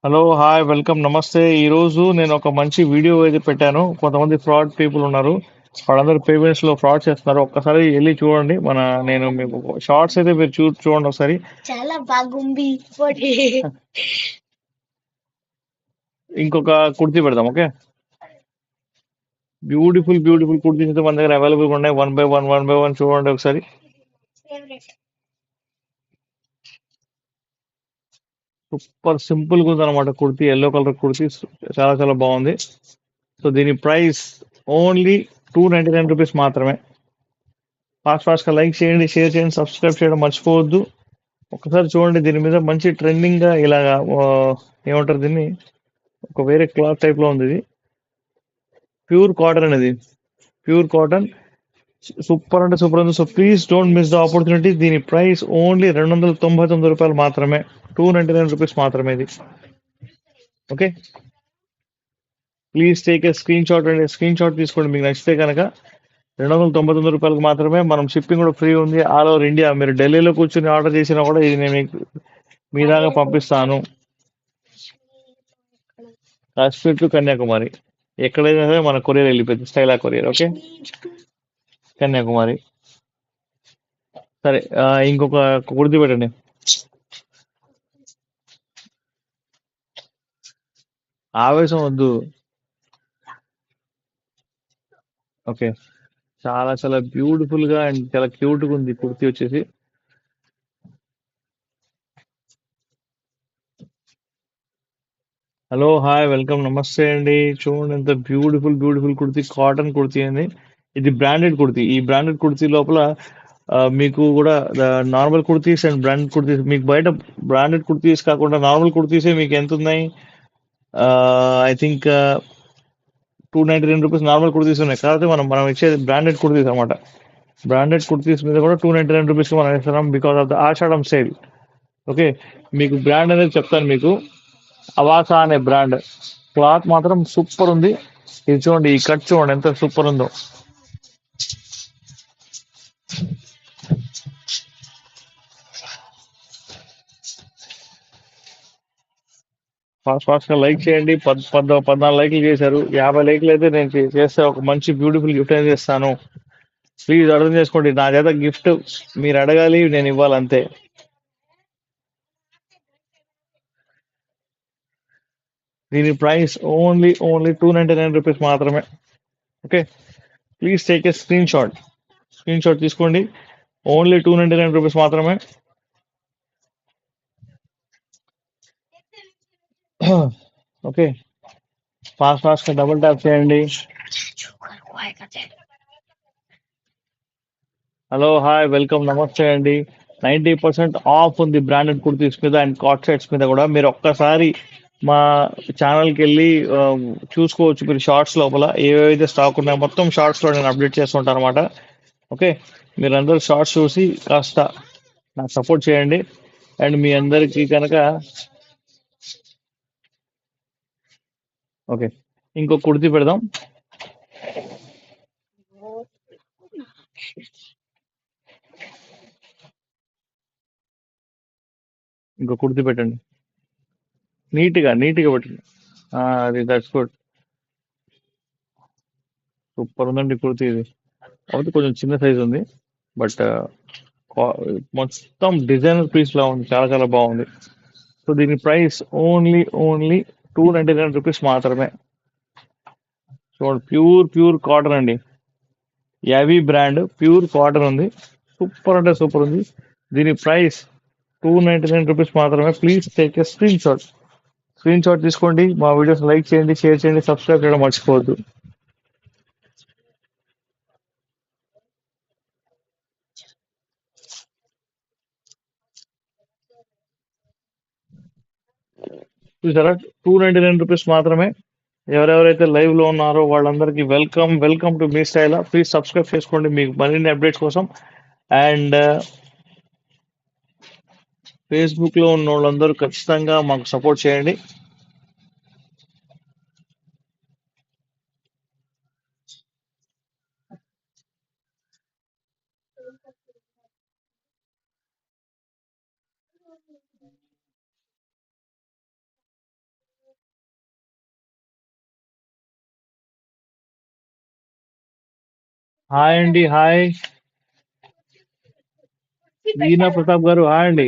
Hello hi welcome నమస్తే. ఈ రోజు నేను ఒక మంచి వీడియో అయితే పెట్టాను. కొంతమంది ఫ్రాడ్ పీపుల్ ఉన్నారు, వాళ్ళందరూ పేమెంట్స్ లో ఫ్రాడ్ చేస్తున్నారు. ఒక్కసారి వెళ్ళి చూడండి. నేను మీకు షార్ట్స్ అయితే మీరు చూడండి ఒకసారి. చాలా బాగుంది ఇంకోటి. ఇంకొక కుర్తీ పెడదాం. ఓకే, బ్యూటిఫుల్ బ్యూటిఫుల్ కుర్తీస్ అయితే మన దగ్గర అవైలబుల్ ఉన్నాయి. వన్ బై వన్ చూడండి ఒకసారి. సూపర్ సింపుల్ గా ఉంది అనమాట కుర్తీ. ఎల్లో కలర్ కుర్తీ చాలా చాలా బాగుంది. సో దీని ప్రైస్ ఓన్లీ ₹299 మాత్రమే. ఫాస్ట్ గా లైక్ చేయండి, షేర్ చేయండి, సబ్స్క్రైబ్ చేయడం మర్చిపోవద్దు. ఒకసారి చూడండి, దీని మీద మంచి ట్రెండింగ్ గా ఇలాగా ఏమంటారు దీన్ని, ఒక వేరే క్లాత్ టైప్ లో ఉంది. ఇది ప్యూర్ కాటన్ అనేది, ప్యూర్ కాటన్. సూపర్ అంటే సూపర్ ఉంది. So please don't miss the opportunity. దీని ప్రైస్ ఓన్లీ ₹299 మాత్రమే. ₹299 మాత్రమే ఇది. Okay, please take a screen shot అండి. స్క్రీన్ షాట్ తీసుకోండి మీకు నచ్చితే కనుక. ₹299 మాత్రమే. మనం షిప్పింగ్ కూడా ఫ్రీ ఉంది ఆల్ ఓవర్ ఇండియా. మీరు ఢిల్లీలో కూర్చొని ఆర్డర్ చేసినా కూడా ఇది నేను మీకు మీ దాకా పంపిస్తాను. కాశ్మీర్ టు కన్యాకుమారి, ఎక్కడైనా సరే మన కొరియర్ వెళ్ళిపోయింది. స్టైలా కొరియర్. ఓకే, కన్యాకుమారి. సరే, ఇంకొక కుర్తి పెట్టండి. ఆవేశం వద్దు. ఓకే, చాలా చాలా బ్యూటిఫుల్ గా అండ్ చాలా క్యూట్ గా ఉంది కుర్తి వచ్చేసి. హలో హాయ్ వెల్కమ్ నమస్తే అండి. చూడండి ఎంత beautiful beautiful kurti, cotton kurti అండి. ఇది బ్రాండెడ్ కుర్తి. ఈ బ్రాండెడ్ కుర్తి లోపల మీకు కూడా normal kurtis and branded kurtis, మీకు బయట బ్రాండెడ్ కుర్తీస్ కాకుండా నార్మల్ కుర్తీసే మీకు ఎంత ఉన్నాయి? ఐ థింక్ ₹299 నార్మల్ కుర్తీస్ ఉన్నాయి. కాకపోతే మనం మనం ఇచ్చేది బ్రాండెడ్ కుర్తీస్ అనమాట. బ్రాండెడ్ కుర్తీస్ మీద కూడా ₹299 మనం ఇస్తున్నాం because of the Ashadham sale. Okay, మీకు బ్రాండ్ అనేది చెప్తాను మీకు. అవాసా అనే బ్రాండ్. క్లాత్ మాత్రం సూపర్ ఉంది. ఇది చూడండి, ఈ కట్ చూడండి ఎంత సూపర్ ఉందో. ఫాస్ట్ గా లైక్ చేయండి. 14 లైక్లు చేశారు. 50 లైక్లు అయితే నేను చేస్తే ఒక మంచి బ్యూటిఫుల్ గిఫ్ట్ అనేది ఇస్తాను. ప్లీజ్ అర్థం చేసుకోండి. నా చేత గిఫ్ట్ మీరు అడగాలి, నేను ఇవ్వాలి అంతే. దీని ప్రైస్ ఓన్లీ ₹299 మాత్రమే. Okay, please take a screen shot. Screen shot తీసుకోండి. ఓన్లీ ₹299 మాత్రమే. ఓకే, ఫాస్ట్ గా డబుల్ ట్యాప్ చేయండి. హలో హాయ్ వెల్కమ్ నమస్తే అండి. 90% ఆఫ్ ఉంది బ్రాండెడ్ కుర్తీస్ మీద అండ్ కాట్ సెట్స్ మీద కూడా. మీరు ఒక్కసారి మా ఛానల్కి వెళ్ళి చూసుకోవచ్చు. మీరు షార్ట్స్ లోపల ఏవైతే స్టాక్ ఉన్నాయో మొత్తం షార్ట్స్ లో నేను అప్డేట్ చేస్తుంటాను అనమాట. ఓకే, మీరందరూ షార్ట్స్ చూసి కాస్త నాకు సపోర్ట్ చేయండి. అండ్ మీ అందరికీ కనుక ఓకే, ఇంకో కుర్తీ పెడదాం. ఇంకో కుర్తీ పెట్టండి. నీట్గా పెట్టండి. అది దట్స్ గుడ్. సూపర్ ఉందండి కుర్తీ ఇది. కాబట్టి కొంచెం చిన్న సైజ్ ఉంది, బట్ మొత్తం డిజైనర్ పీస్ లా ఉంది. చాలా చాలా బాగుంది. సో దీని ప్రైస్ ఓన్లీ ₹299 మాత్రమే. చూడండి, ప్యూర్ కాటన్ అండి. యావీ బ్రాండ్ ప్యూర్ కాటన్ ఉంది. సూపర్ అంటే సూపర్ ఉంది. దీని ప్రైస్ ₹299 మాత్రమే. Please take a screen shot. Screen shot తీసుకోండి. మా వీడియోస్ లైక్ చేయండి, షేర్ చేయండి, సబ్స్క్రైబ్ చేయడం మర్చిపోవద్దు. చూసారా, ₹299 మాత్రమే. ఎవరెవరైతే లైవ్ లో ఉన్నారో వాళ్ళందరికీ welcome welcome to me style. Please subscribe చేసుకోండి మీకు మరిన్ని అప్డేట్స్ కోసం. అండ్ ఫేస్బుక్ లో ఉన్న వాళ్ళందరూ ఖచ్చితంగా మాకు సపోర్ట్ చేయండి. హాయ్ అండి, హాయ్. వీణా ప్రతాప్ గారు, హాయ్ అండి.